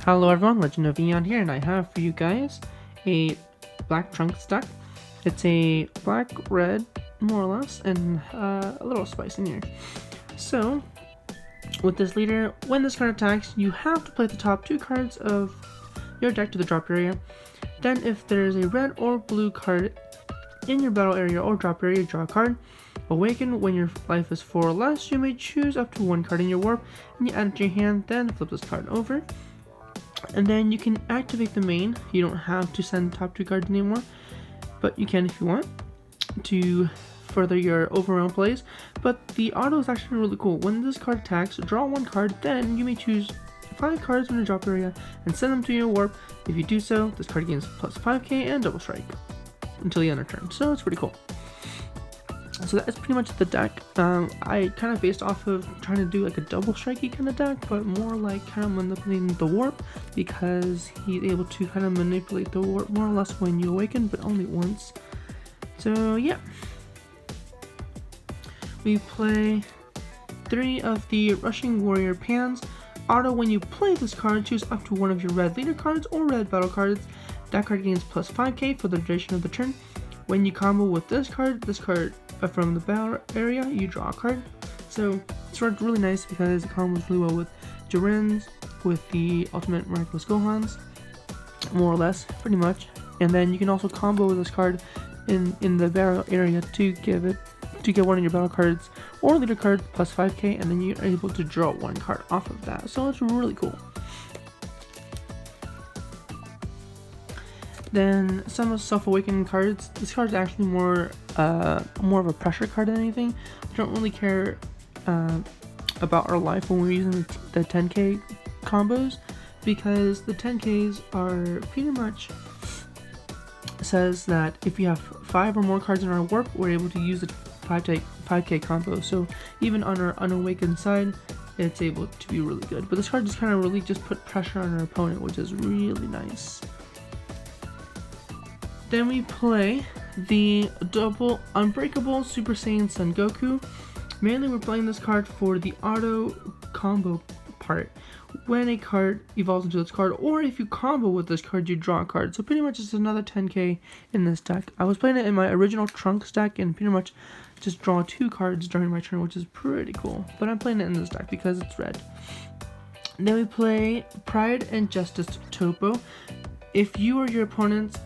Hello everyone, Legend of Eon here, and I have for you guys a black trunks deck. It's a black, red, more or less, and a little spice in here. So, with this leader, when this card attacks, you have to play the top 2 cards of your deck to the drop area. Then if there is a red or blue card in your battle area or drop area, draw a card. Awaken, when your life is 4 or less, you may choose up to 1 card in your warp, and you add it to your hand, then flip this card over. And then you can activate the main. You don't have to send top 2 cards anymore, but you can if you want to further your overwhelm plays. But the auto is actually really cool. When this card attacks, draw 1 card, then you may choose 5 cards from the drop area and send them to your warp. If you do so, this card gains plus 5k and double strike until the end of turn. So it's pretty cool. So that's pretty much the deck. I kind of based off of trying to do like a double strikey kind of deck, but more like kind of manipulating the warp, because he's able to kind of manipulate the warp more or less when you awaken, but only once. So yeah, we play 3 of the Rushing Warrior Pans. Auto, when you play this card, choose up to 1 of your red leader cards or red battle cards. That card gains plus 5k for the duration of the turn. When you combo with this card from the battle area, you draw a card. So it's really nice because it combos really well with Jiren's, with the Ultimate Miraculous Gohans, more or less, pretty much. And then you can also combo with this card in the battle area to get 1 of your battle cards or leader card plus 5k, and then you're able to draw 1 card off of that. So it's really cool. Then some self-awakening cards. This card is actually more of a pressure card than anything. I don't really care about our life when we're using the 10k combos, because the 10ks are pretty much says that if you have 5 or more cards in our warp, we're able to use the 5k combo. So even on our unawakened side, it's able to be really good. But this card just kind of really just put pressure on our opponent, which is really nice. Then we play the double Unbreakable Super Saiyan Son Goku. Mainly we're playing this card for the auto combo part. When a card evolves into this card, or if you combo with this card, you draw a card. So pretty much it's another 10k in this deck. I was playing it in my original Trunks deck and pretty much just draw 2 cards during my turn, which is pretty cool. But I'm playing it in this deck because it's red. Then we play Pride and Justice Topo. If you or your opponents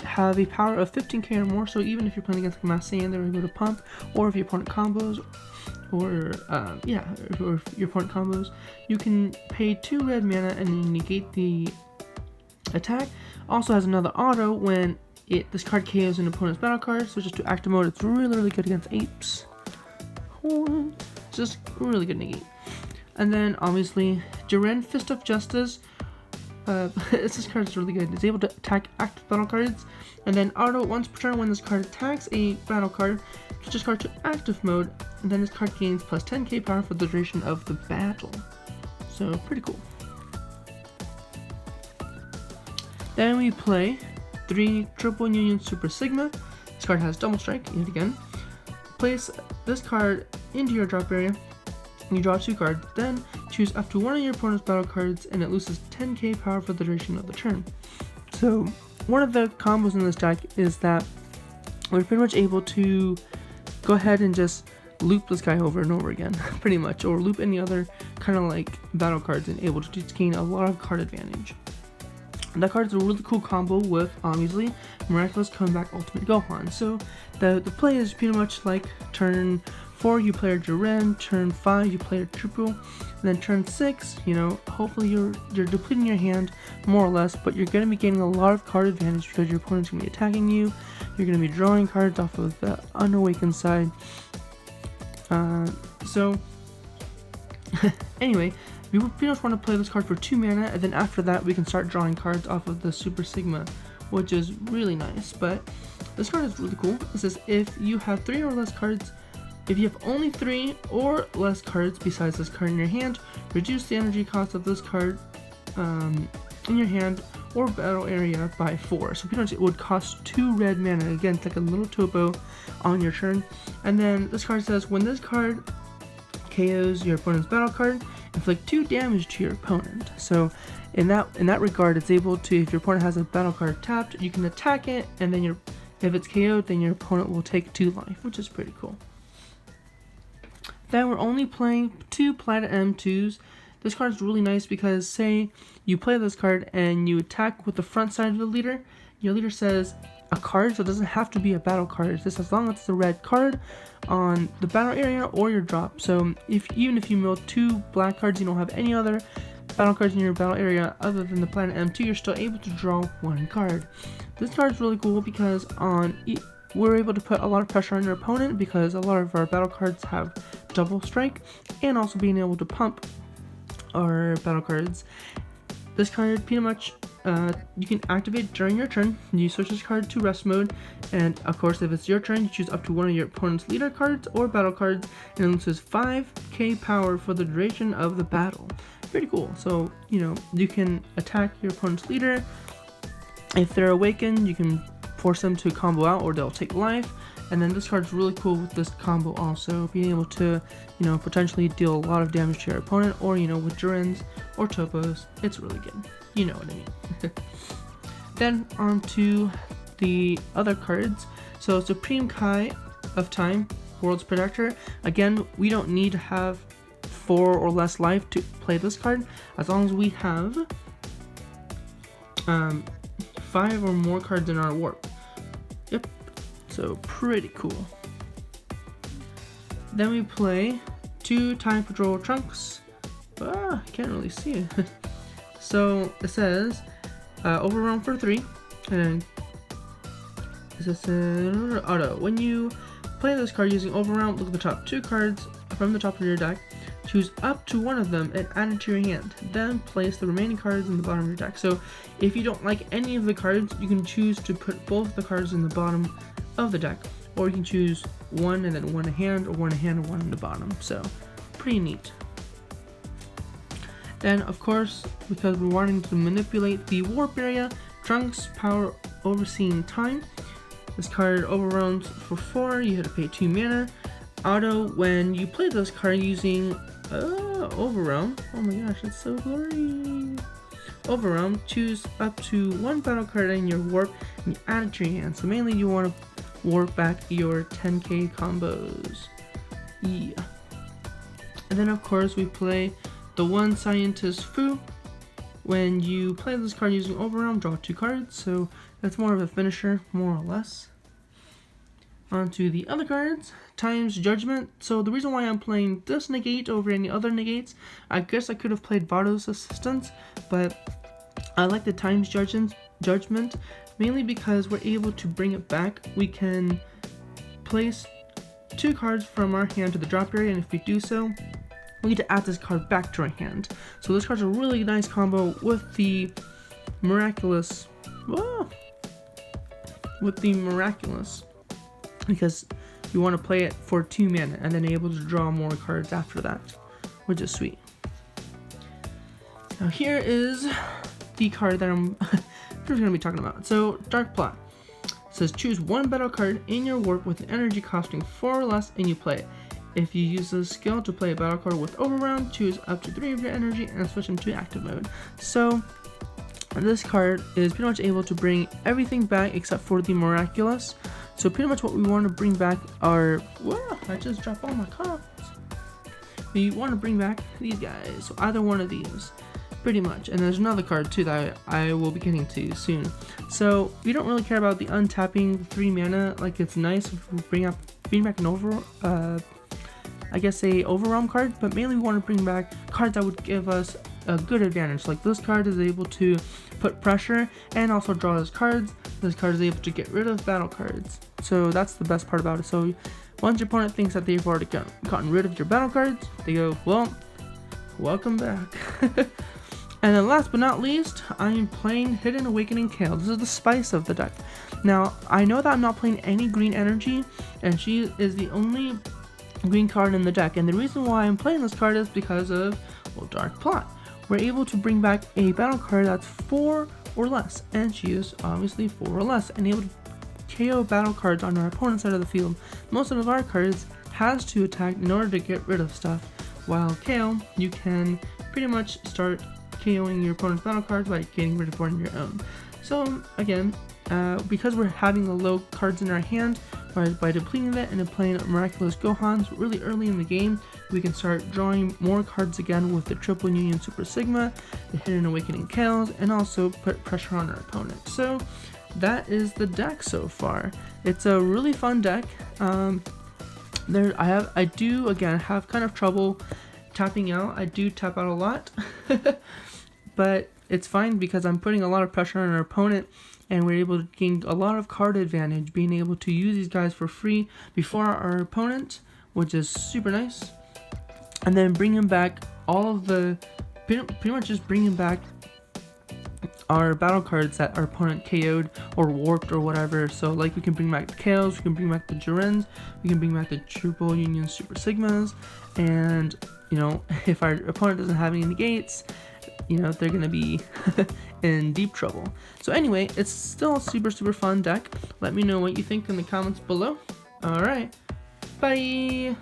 have a power of 15k or more, so even if you're playing against like Mass Saiyan, they're able to pump, or if your opponent combos, or if your opponent combos, you can pay 2 red mana and negate the attack. Also has another auto when this card KOs an opponent's battle card, so just to active mode, it's really good against apes. It's just really good negate. And then obviously Jiren, Fist of Justice. This card is really good. It's able to attack active battle cards, and then auto once per turn when this card attacks a battle card, switch this card to active mode, and then this card gains plus 10k power for the duration of the battle. So pretty cool. Then we play 3 Triple Union Super Sigma. This card has double strike yet again. Place this card into your drop area. You draw 2 cards, then choose up to 1 of your opponent's battle cards, and it loses 10k power for the duration of the turn. So one of the combos in this deck is that we're pretty much able to go ahead and just loop this guy over and over again, pretty much, or loop any other kind of like battle cards and able to just gain a lot of card advantage. And that card is a really cool combo with, obviously, Miraculous Comeback Ultimate Gohan. So the play is pretty much like turn 4 you play a Jiren, turn 5 you play a Triple, and then turn 6, you know, hopefully you're depleting your hand more or less, but you're going to be gaining a lot of card advantage because your opponent's going to be attacking you. You're going to be drawing cards off of the unawakened side. So anyway, we pretty much want to play this card for 2 mana, and then after that we can start drawing cards off of the Super Sigma, which is really nice. But this card is really cool. It says if you have 3 or less cards, if you have only 3 or less cards besides this card in your hand, reduce the energy cost of this card in your hand or battle area by 4. So pretty much it would cost 2 red mana. Again, it's like a little topo on your turn. And then this card says when this card KOs your opponent's battle card, inflict 2 damage to your opponent. So in that regard, it's able to, if your opponent has a battle card tapped, you can attack it, and then if it's KO'd, then your opponent will take 2 life, which is pretty cool. Then we're only playing 2 Planet M2s. This card is really nice because, say you play this card and you attack with the front side of the leader, your leader says a card, so it doesn't have to be a battle card. It's just as long as it's a red card on the battle area or your drop. So even if you mill 2 black cards, you don't have any other battle cards in your battle area other than the Planet M2, you're still able to draw 1 card. This card is really cool because we're able to put a lot of pressure on your opponent because a lot of our battle cards have double strike, and also being able to pump our battle cards. This card pretty much you can activate during your turn. You switch this card to rest mode, and of course if it's your turn, you choose up to one of your opponent's leader cards or battle cards, and it loses 5k power for the duration of the battle. Pretty cool. So you can attack your opponent's leader. If they're awakened, you can force them to combo out or they'll take life. And then this card's really cool with this combo also, being able to, potentially deal a lot of damage to your opponent, or, with Durans or Topos. It's really good. You know what I mean. Then on to the other cards. So Supreme Kai of Time, World's Protector. Again, we don't need to have 4 or less life to play this card, as long as we have 5 or more cards in our warp. Yep. So pretty cool. Then we play 2 Time Patrol Trunks. I can't really see it. So it says overwhelm for 3, and it says auto. When you play this card using overwhelm, look at the top 2 cards from the top of your deck. Choose up to one of them and add it to your hand. Then place the remaining cards in the bottom of your deck. So if you don't like any of the cards, you can choose to put both the cards in the bottom of the deck, or you can choose one and then one in hand, or one in hand and one in the bottom. So pretty neat. Then of course, because we're wanting to manipulate the warp area, Trunks Power Overseeing Time. This card overwhelms for 4. You have to pay 2 mana. Auto, when you play this card using overwhelm. Oh my gosh, it's so blurry. Overwhelm, choose up to 1 battle card in your warp and you add it to your hand. So mainly you want to warp back your 10k combos. Yeah. And then of course we play the One Scientist Fu. When you play this card using overwhelm, draw 2 cards. So that's more of a finisher, more or less. On to the other cards. Time's Judgment. So the reason why I'm playing this negate over any other negates, I guess I could have played Vado's Assistance, but I like the Time's Judgment mainly because we're able to bring it back. We can place 2 cards from our hand to the drop area, and if we do so, we need to add this card back to our hand. So this card's a really nice combo with the Miraculous. Because you want to play it for 2 mana and then able to draw more cards after that, which is sweet. Now here is the card that I'm going to be talking about. So Dark Plot. It says choose 1 battle card in your warp with an energy costing 4 or less and you play it. If you use this skill to play a battle card with overwhelm, choose up to 3 of your energy and switch them to active mode. So this card is pretty much able to bring everything back except for the Miraculous. So pretty much what we want to bring back are, whoa, I just dropped all my cards. We want to bring back these guys, so either one of these, pretty much. And there's another card too that I will be getting to soon. So we don't really care about the untapping 3 mana. Like, it's nice if we bring back an I guess a overwhelm card, but mainly we want to bring back cards that would give us a good advantage. Like this card is able to put pressure and also draw those cards. This card is able to get rid of battle cards. So that's the best part about it. So once your opponent thinks that they've already gotten rid of your battle cards, they go, well, welcome back. And then last but not least, I am playing Hidden Awakening Kale. This is the spice of the deck. Now, I know that I'm not playing any green energy, and she is the only green card in the deck. And the reason why I'm playing this card is because of, well, Dark Plot. We're able to bring back a battle card that's 4 or less, and she is obviously 4 or less, and able to KO battle cards on our opponent's side of the field. Most of our cards has to attack in order to get rid of stuff. while KO, you can pretty much start KOing your opponent's battle cards by getting rid of one of your own. So again, because we're having the low cards in our hand, by depleting that and then playing Miraculous Gohans really early in the game, we can start drawing more cards again with the Triple Union Super Sigma, the Hidden Awakening Kales, and also put pressure on our opponent. So that is the deck so far. It's a really fun deck. I do again have kind of trouble tapping out. I do tap out a lot, but it's fine because I'm putting a lot of pressure on our opponent, and we're able to gain a lot of card advantage, being able to use these guys for free before our opponent, which is super nice. And then bringing back all of the, pretty much just bringing back our battle cards that our opponent KO'd or warped or whatever. So like we can bring back the Kales, we can bring back the Jirens, we can bring back the Triple Union Super Sigmas, and you know, if our opponent doesn't have any negates, you know, they're gonna be in deep trouble. So anyway, it's still a super fun deck. Let me know what you think in the comments below. Alright, bye!